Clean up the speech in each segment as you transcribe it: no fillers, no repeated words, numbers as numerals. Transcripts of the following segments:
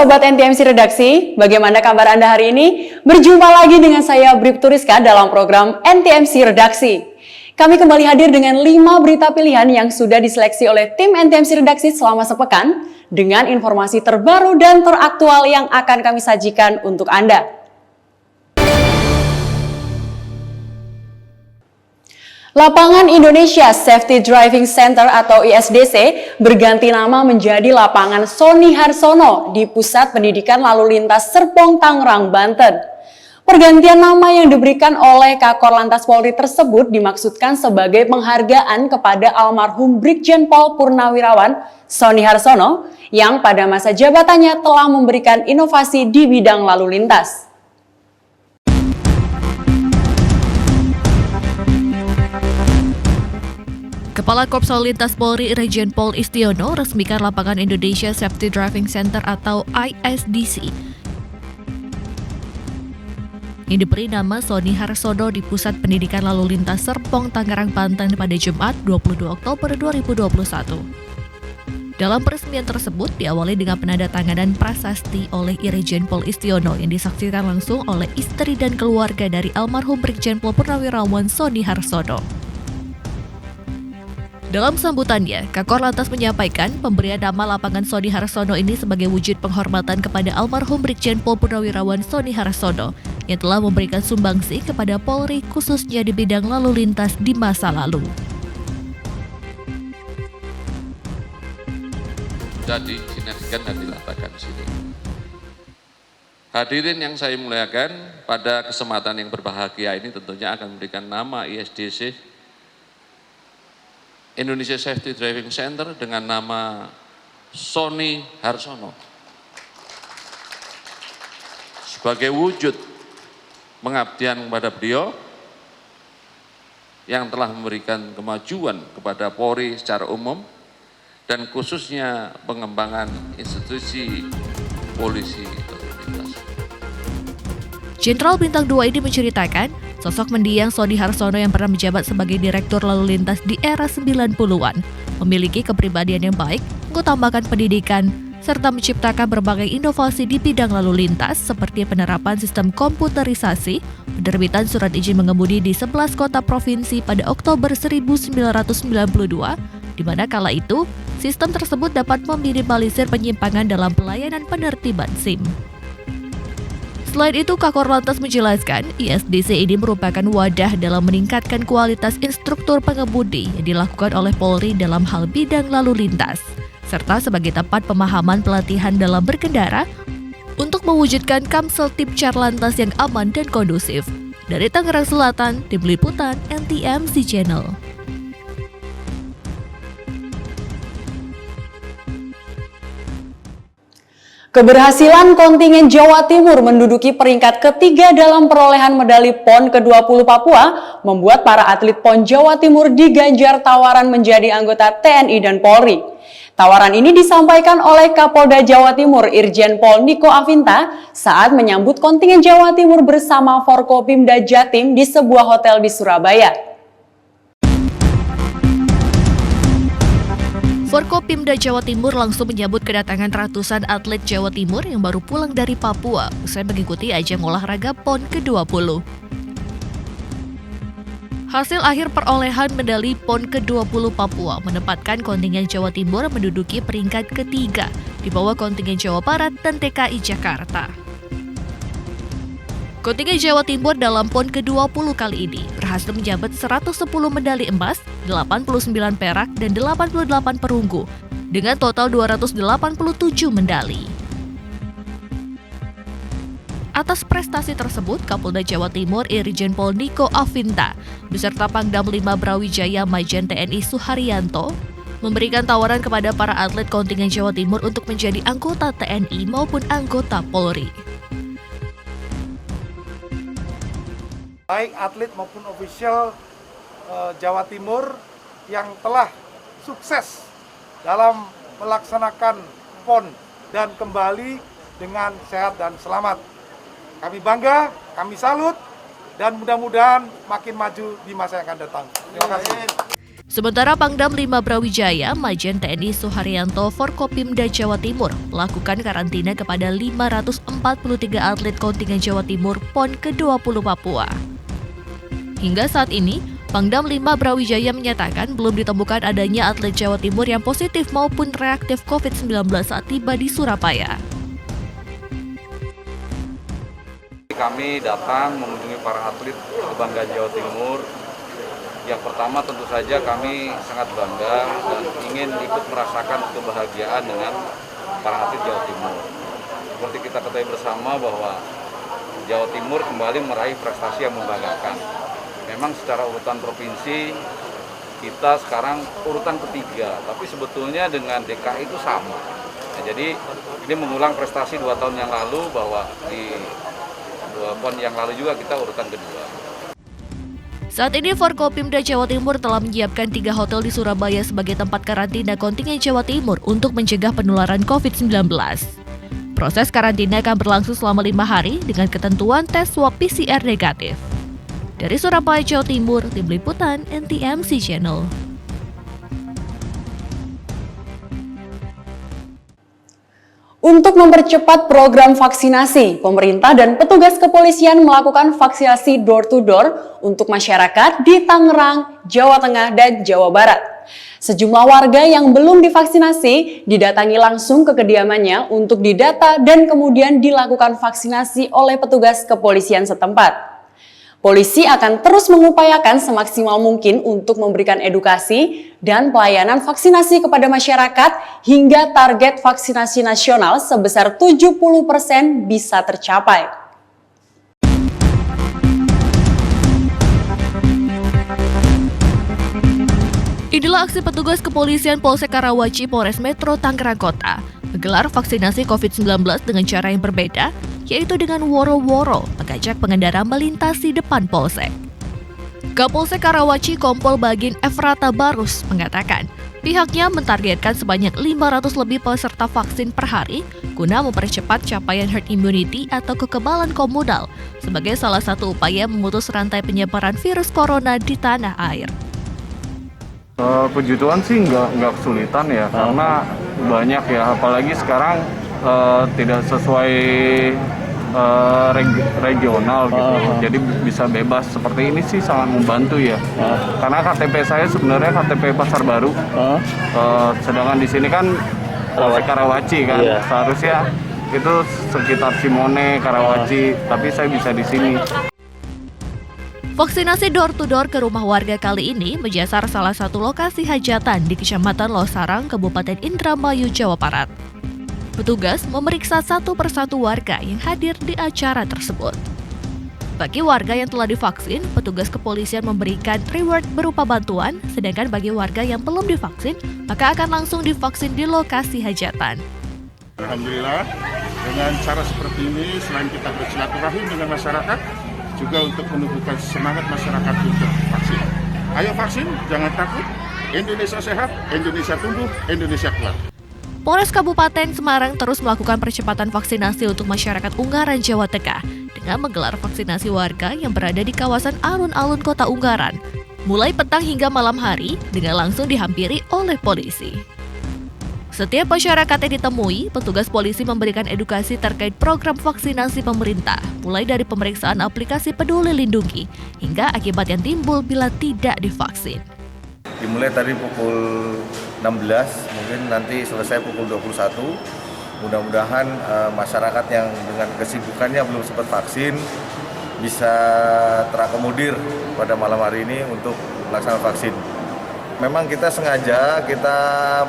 Sobat NTMC Redaksi, bagaimana kabar Anda hari ini? Berjumpa lagi dengan saya Bribtu Rizka dalam program NTMC Redaksi. Kami kembali hadir dengan 5 berita pilihan yang sudah diseleksi oleh tim NTMC Redaksi selama sepekan dengan informasi terbaru dan teraktual yang akan kami sajikan untuk Anda. Lapangan Indonesia Safety Driving Center atau ISDC berganti nama menjadi Lapangan Sony Harsono di Pusat Pendidikan Lalu Lintas Serpong, Tangerang, Banten. Pergantian nama yang diberikan oleh Kakor Lantas Polri tersebut dimaksudkan sebagai penghargaan kepada almarhum Brigjen Pol Purnawirawan Sony Harsono yang pada masa jabatannya telah memberikan inovasi di bidang lalu lintas. Kepala Korps Lalu Lintas Polri Irjen Pol Istiono resmikan Lapangan Indonesia Safety Driving Center atau ISDC yang diberi nama Sony Harsono di Pusat Pendidikan Lalu Lintas Serpong, Tangerang, Banten pada Jumat 22 Oktober 2021. Dalam peresmian tersebut diawali dengan penandatanganan prasasti oleh Irjen Pol Istiono yang disaksikan langsung oleh istri dan keluarga dari almarhum Brigjen Pol Purnawirawan Sony Harsono. Dalam sambutannya, Kakor Lantas menyampaikan pemberian nama Lapangan Sony Harsono ini sebagai wujud penghormatan kepada almarhum Brigjen Pol Purnawirawan Sony Harsono yang telah memberikan sumbangsi kepada Polri khususnya di bidang lalu lintas di masa lalu. Jadi sinergikan dan dilakukan di sini. Hadirin yang saya muliakan, pada kesempatan yang berbahagia ini tentunya akan memberikan nama ISDC Indonesia Safety Driving Center dengan nama Sony Harsono sebagai wujud pengabdian kepada beliau yang telah memberikan kemajuan kepada Polri secara umum dan khususnya pengembangan institusi polisi lalu lintas. Jenderal Bintang 2 ini menceritakan sosok mendiang Sony Harsono yang pernah menjabat sebagai Direktur Lalu Lintas di era 90-an, memiliki kepribadian yang baik, mengutamakan pendidikan, serta menciptakan berbagai inovasi di bidang lalu lintas seperti penerapan sistem komputerisasi, penerbitan surat izin mengemudi di 11 kota provinsi pada Oktober 1992, di mana kala itu, sistem tersebut dapat meminimalisir penyimpangan dalam pelayanan penertiban SIM. Selain itu, Kakor Lantas menjelaskan, ISDC ini merupakan wadah dalam meningkatkan kualitas instruktur pengemudi yang dilakukan oleh Polri dalam hal bidang lalu lintas, serta sebagai tempat pemahaman pelatihan dalam berkendara untuk mewujudkan Kamsel Tip Charlantas yang aman dan kondusif. Dari Tangerang Selatan, Tim Liputan NTMC Channel. Keberhasilan kontingen Jawa Timur menduduki peringkat ketiga dalam perolehan medali PON ke-20 Papua membuat para atlet PON Jawa Timur diganjar tawaran menjadi anggota TNI dan Polri. Tawaran ini disampaikan oleh Kapolda Jawa Timur Irjen Pol Niko Afinta saat menyambut kontingen Jawa Timur bersama Forkopimda Jatim di sebuah hotel di Surabaya. Forkopimda Jawa Timur langsung menyambut kedatangan ratusan atlet Jawa Timur yang baru pulang dari Papua usai mengikuti ajang olahraga PON ke-20. Hasil akhir perolehan medali PON ke-20 Papua menempatkan kontingen Jawa Timur menduduki peringkat ketiga di bawah kontingen Jawa Barat dan TKI Jakarta. Kontingen Jawa Timur dalam PON ke-20 kali ini berhasil menjabat 110 medali emas, 89 perak, dan 88 perunggu, dengan total 287 medali. Atas prestasi tersebut, Kapolda Jawa Timur Irjen Pol Niko Afinta beserta Pangdam 5 Brawijaya Majen TNI Suharyanto memberikan tawaran kepada para atlet kontingen Jawa Timur untuk menjadi anggota TNI maupun anggota Polri. Baik atlet maupun ofisial Jawa Timur yang telah sukses dalam melaksanakan PON dan kembali dengan sehat dan selamat. Kami bangga, kami salut, dan mudah-mudahan makin maju di masa yang akan datang. Terima kasih. Sementara Pangdam 5 Brawijaya, Majen TNI Suharyanto Forkopimda Jawa Timur melakukan karantina kepada 543 atlet kontingen Jawa Timur PON ke-20 Papua. Hingga saat ini, Pangdam 5 Brawijaya menyatakan belum ditemukan adanya atlet Jawa Timur yang positif maupun reaktif COVID-19 saat tiba di Surabaya. Kami datang mengunjungi para atlet kebanggaan Jawa Timur. Yang pertama tentu saja kami sangat bangga dan ingin ikut merasakan kebahagiaan dengan para atlet Jawa Timur. Seperti kita ketahui bersama bahwa Jawa Timur kembali meraih prestasi yang membanggakan. Memang secara urutan provinsi kita sekarang urutan ketiga, tapi sebetulnya dengan DKI itu sama. Nah, jadi ini mengulang prestasi 2 tahun yang lalu bahwa di 2 PON yang lalu juga kita urutan kedua. Saat ini Forkopimda Jawa Timur telah menyiapkan 3 hotel di Surabaya sebagai tempat karantina kontingen Jawa Timur untuk mencegah penularan COVID-19. Proses karantina akan berlangsung selama 5 hari dengan ketentuan tes swab PCR negatif. Dari Surabaya, Jawa Timur, Tim Liputan NTMC Channel. Untuk mempercepat program vaksinasi, pemerintah dan petugas kepolisian melakukan vaksinasi door-to-door untuk masyarakat di Tangerang, Jawa Tengah, dan Jawa Barat. Sejumlah warga yang belum divaksinasi didatangi langsung ke kediamannya untuk didata dan kemudian dilakukan vaksinasi oleh petugas kepolisian setempat. Polisi akan terus mengupayakan semaksimal mungkin untuk memberikan edukasi dan pelayanan vaksinasi kepada masyarakat hingga target vaksinasi nasional sebesar 70% bisa tercapai. Inilah aksi petugas kepolisian Polsek Karawaci Polres Metro Tangerang Kota menggelar vaksinasi COVID-19 dengan cara yang berbeda, yaitu dengan woro-woro mengajak pengendara melintasi depan Polsek. Kapolsek Karawaci Kompol Bagin Efrata Barus mengatakan, pihaknya mentargetkan sebanyak 500 lebih peserta vaksin per hari guna mempercepat capaian herd immunity atau kekebalan komunal sebagai salah satu upaya memutus rantai penyebaran virus corona di tanah air. Puji Tuhan sih nggak kesulitan ya, karena banyak ya, apalagi sekarang tidak sesuai regional gitu, jadi bisa bebas seperti ini sih sangat membantu ya. Karena KTP saya sebenarnya KTP Pasar Baru, sedangkan di sini kan Polsek Karawaci kan, seharusnya itu sekitar Simone, Karawaci, tapi saya bisa di sini. Vaksinasi door-to-door ke rumah warga kali ini menyasar salah satu lokasi hajatan di Kecamatan Losarang, Kabupaten Indramayu, Jawa Barat. Petugas memeriksa satu persatu warga yang hadir di acara tersebut. Bagi warga yang telah divaksin, petugas kepolisian memberikan reward berupa bantuan, sedangkan bagi warga yang belum divaksin, maka akan langsung divaksin di lokasi hajatan. Alhamdulillah, dengan cara seperti ini, selain kita bersilaturahim dengan masyarakat, juga untuk menumbuhkan semangat masyarakat untuk vaksin. Ayo vaksin, jangan takut. Indonesia sehat, Indonesia tumbuh, Indonesia kuat. Polres Kabupaten Semarang terus melakukan percepatan vaksinasi untuk masyarakat Ungaran, Jawa Tengah dengan menggelar vaksinasi warga yang berada di kawasan alun-alun Kota Ungaran, mulai petang hingga malam hari dengan langsung dihampiri oleh polisi. Setiap masyarakat yang ditemui, petugas polisi memberikan edukasi terkait program vaksinasi pemerintah, mulai dari pemeriksaan aplikasi Peduli Lindungi hingga akibat yang timbul bila tidak divaksin. Dimulai tadi pukul 16, mungkin nanti selesai pukul 21. Mudah-mudahan masyarakat yang dengan kesibukannya belum sempat vaksin bisa terakomodir pada malam hari ini untuk melaksanakan vaksin. Memang kita sengaja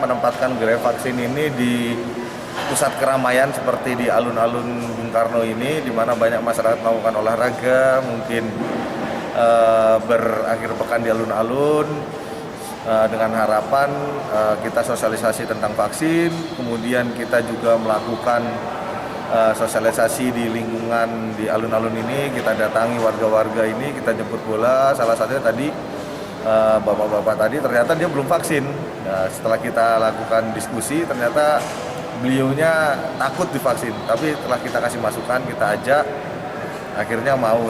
menempatkan gerai vaksin ini di pusat keramaian seperti di alun-alun Bung Karno ini, di mana banyak masyarakat melakukan olahraga, mungkin berakhir pekan di alun-alun. Dengan harapan kita sosialisasi tentang vaksin, kemudian kita juga melakukan sosialisasi di lingkungan di alun-alun ini, kita datangi warga-warga ini, kita jemput bola. Salah satunya tadi bapak-bapak tadi ternyata dia belum vaksin. Nah, setelah kita lakukan diskusi, ternyata beliaunya takut divaksin, tapi setelah kita kasih masukan, kita ajak, akhirnya mau.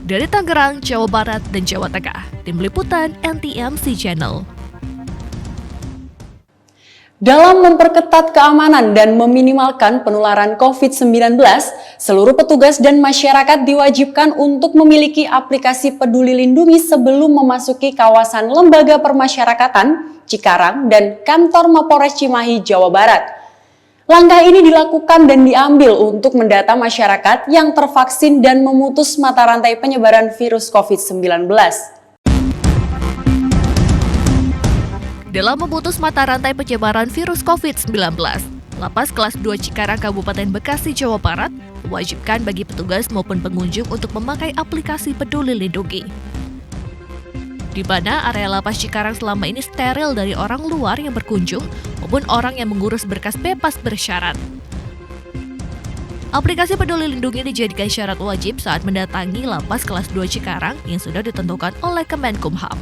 Dari Tangerang, Jawa Barat, dan Jawa Tengah, Tim Liputan NTMC Channel. Dalam memperketat keamanan dan meminimalkan penularan COVID-19, seluruh petugas dan masyarakat diwajibkan untuk memiliki aplikasi Peduli Lindungi sebelum memasuki kawasan Lembaga Permasyarakatan, Cikarang, dan kantor Mapolres Cimahi, Jawa Barat. Langkah ini dilakukan dan diambil untuk mendata masyarakat yang tervaksin dan memutus mata rantai penyebaran virus COVID-19. Dalam memutus mata rantai penyebaran virus COVID-19, Lapas Kelas 2 Cikarang Kabupaten Bekasi, Jawa Barat mewajibkan bagi petugas maupun pengunjung untuk memakai aplikasi Peduli Lindungi. Di mana area Lapas Cikarang selama ini steril dari orang luar yang berkunjung maupun orang yang mengurus berkas bebas bersyarat. Aplikasi Peduli Lindungi dijadikan syarat wajib saat mendatangi Lapas Kelas 2 Cikarang yang sudah ditentukan oleh Kemenkumham.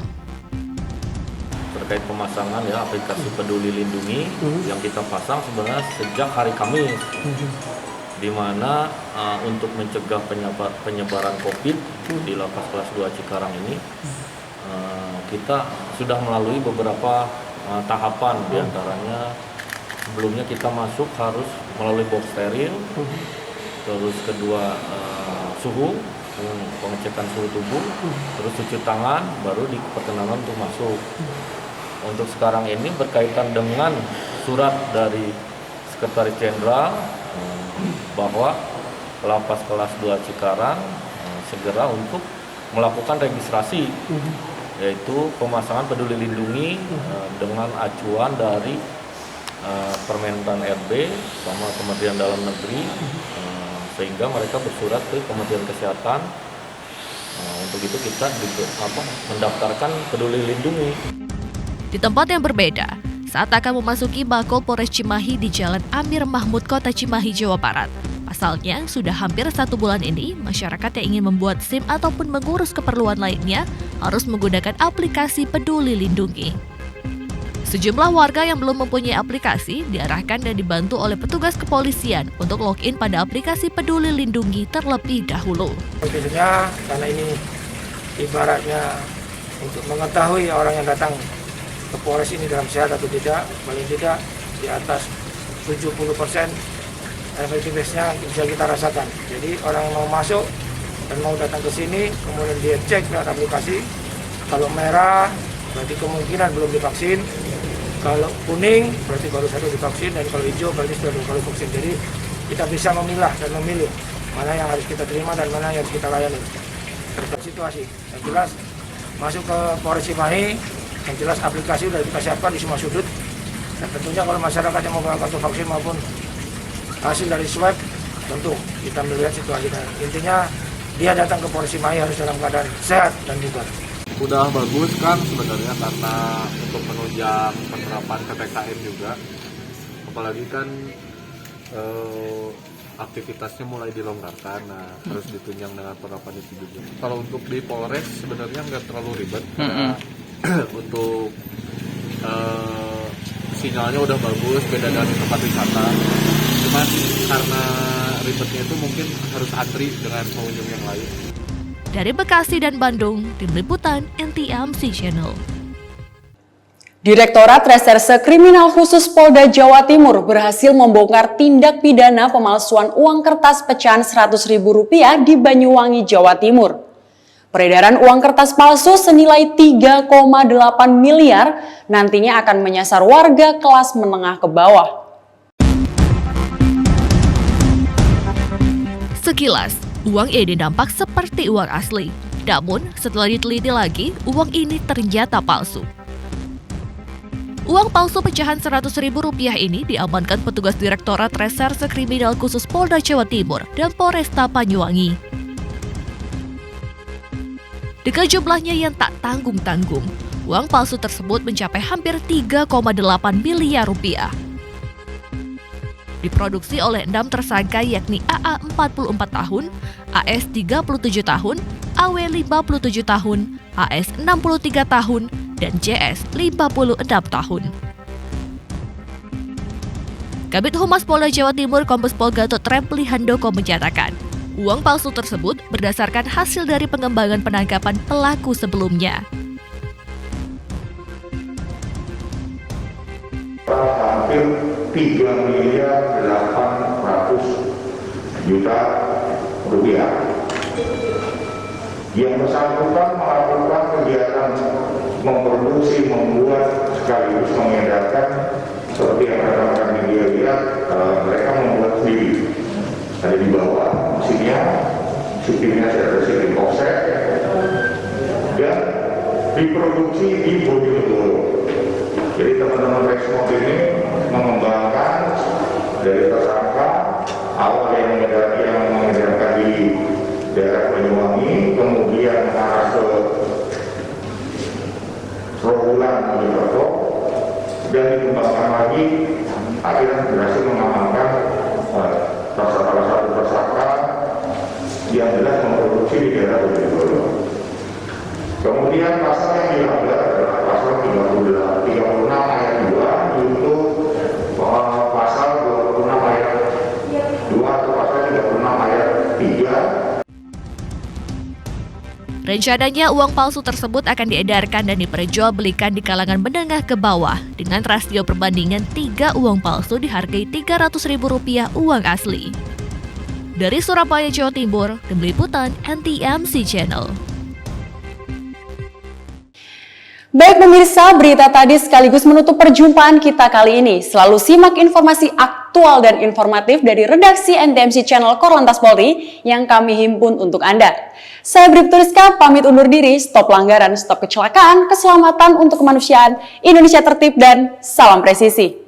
Terkait pemasangan ya aplikasi Peduli Lindungi yang kita pasang sebenarnya sejak hari Kamis, di mana untuk mencegah penyebaran COVID di Lapas Kelas 2 Cikarang ini kita sudah melalui beberapa tahapan, diantaranya sebelumnya kita masuk harus melalui box steril, terus kedua suhu, pengecekan suhu tubuh, terus cuci tangan, baru diperkenankan untuk masuk. Untuk sekarang ini berkaitan dengan surat dari Sekretaris Jenderal bahwa Lapas Kelas 2 Cikarang segera untuk melakukan registrasi, yaitu pemasangan Peduli Lindungi dengan acuan dari Permendan RB sama Kementerian Dalam Negeri, sehingga mereka bersurat ke Kementerian Kesehatan. Untuk itu kita mendaftarkan Peduli Lindungi. Di tempat yang berbeda, saat akan memasuki Bako Polres Cimahi di Jalan Amir Mahmud, Kota Cimahi, Jawa Barat. Pasalnya, sudah hampir 1 bulan ini, masyarakat yang ingin membuat SIM ataupun mengurus keperluan lainnya harus menggunakan aplikasi Peduli Lindungi. Sejumlah warga yang belum mempunyai aplikasi diarahkan dan dibantu oleh petugas kepolisian untuk login pada aplikasi Peduli Lindungi terlebih dahulu. Biasanya karena ini ibaratnya untuk mengetahui orang yang datang ke Polres ini dalam sehat atau tidak, paling tidak di atas 70% efektivitasnya bisa kita rasakan. Jadi orang yang mau masuk dan mau datang ke sini, kemudian dia cek lewat aplikasi, kalau merah berarti kemungkinan belum divaksin, kalau kuning berarti baru 1 divaksin, dan kalau hijau berarti sudah 2 kali vaksin. Jadi kita bisa memilah dan memilih mana yang harus kita terima dan mana yang harus kita layani terhadap situasi. Yang jelas masuk ke Polres Cimahi, yang jelas aplikasi sudah kita siapkan di semua sudut, dan tentunya kalau masyarakat yang mau melakukan vaksin maupun hasil dari swab, tentu kita melihat situasi. Intinya dia datang ke Polres Cimahi harus dalam keadaan sehat dan bugar. Udah bagus kan sebenarnya, karena untuk menunjang penerapan PPKM juga, apalagi kan aktivitasnya mulai dilonggarkan, harus ditunjang dengan penerapan itu juga. Kalau untuk di Polres sebenarnya nggak terlalu ribet, karena untuk sinyalnya udah bagus, beda dari tempat wisata. Cuman karena ribetnya itu mungkin harus antri dengan pengunjung yang lain. Dari Bekasi dan Bandung, Tim Liputan NTMC Channel. Direktorat Reserse Kriminal Khusus Polda Jawa Timur berhasil membongkar tindak pidana pemalsuan uang kertas pecahan Rp100.000 di Banyuwangi, Jawa Timur. Peredaran uang kertas palsu senilai 3,8 miliar nantinya akan menyasar warga kelas menengah ke bawah. Sekilas, uang ini nampak seperti uang asli. Namun, setelah diteliti lagi, uang ini ternyata palsu. Uang palsu pecahan Rp100.000 ini diamankan petugas Direktorat Reserse Kriminal Khusus Polda Jawa Timur dan Polresta Banyuwangi. Dengan jumlahnya yang tak tanggung-tanggung, uang palsu tersebut mencapai hampir Rp3,8 miliar. Diproduksi oleh 6 tersangka yakni AA 44 tahun, AS 37 tahun, AW 57 tahun, AS 63 tahun, dan JS 56 tahun. Kabid Humas Polda Jawa Timur Kombes Pol Gatot Rempli Handoko menyatakan, uang palsu tersebut berdasarkan hasil dari pengembangan penangkapan pelaku sebelumnya. total hampir 3.800.000.000 rupiah. Yang bersangkutan melakukan kegiatan memproduksi, membuat, sekaligus mengedarkan seperti yang rekan-rekan media lihat, mereka membuat sendiri. Ada di bawah mesinnya, supirnya ada sistem offset, dan diproduksi di Bojonegoro. Jadi teman-teman Rexmod ini mengembangkan dari tersangka awal yang mengedarkan di daerah Banyuwangi, kemudian mengarah ke Trawulan Mojokerto, dan dikembangkan lagi, akhirnya berhasil mengamankan salah satu tersangka yang jelas memproduksi di daerah Bojonegoro. Kemudian pasal yang dilanggar adalah pasal 36 ayat 2 untuk pasal 26 ayat 2 atau pasal 36 ayat 3. Rencananya uang palsu tersebut akan diedarkan dan diperjualbelikan di kalangan menengah ke bawah dengan rasio perbandingan 3 uang palsu dihargai Rp300.000 uang asli. Dari Surabaya, Jawa Timur, tim liputan NTMC Channel. Baik pemirsa, berita tadi sekaligus menutup perjumpaan kita kali ini. Selalu simak informasi aktual dan informatif dari redaksi NTMC Channel Korlantas Polri yang kami himpun untuk Anda. Saya Bribtu Rizka, pamit undur diri, stop pelanggaran, stop kecelakaan, keselamatan untuk kemanusiaan, Indonesia tertib, dan salam presisi.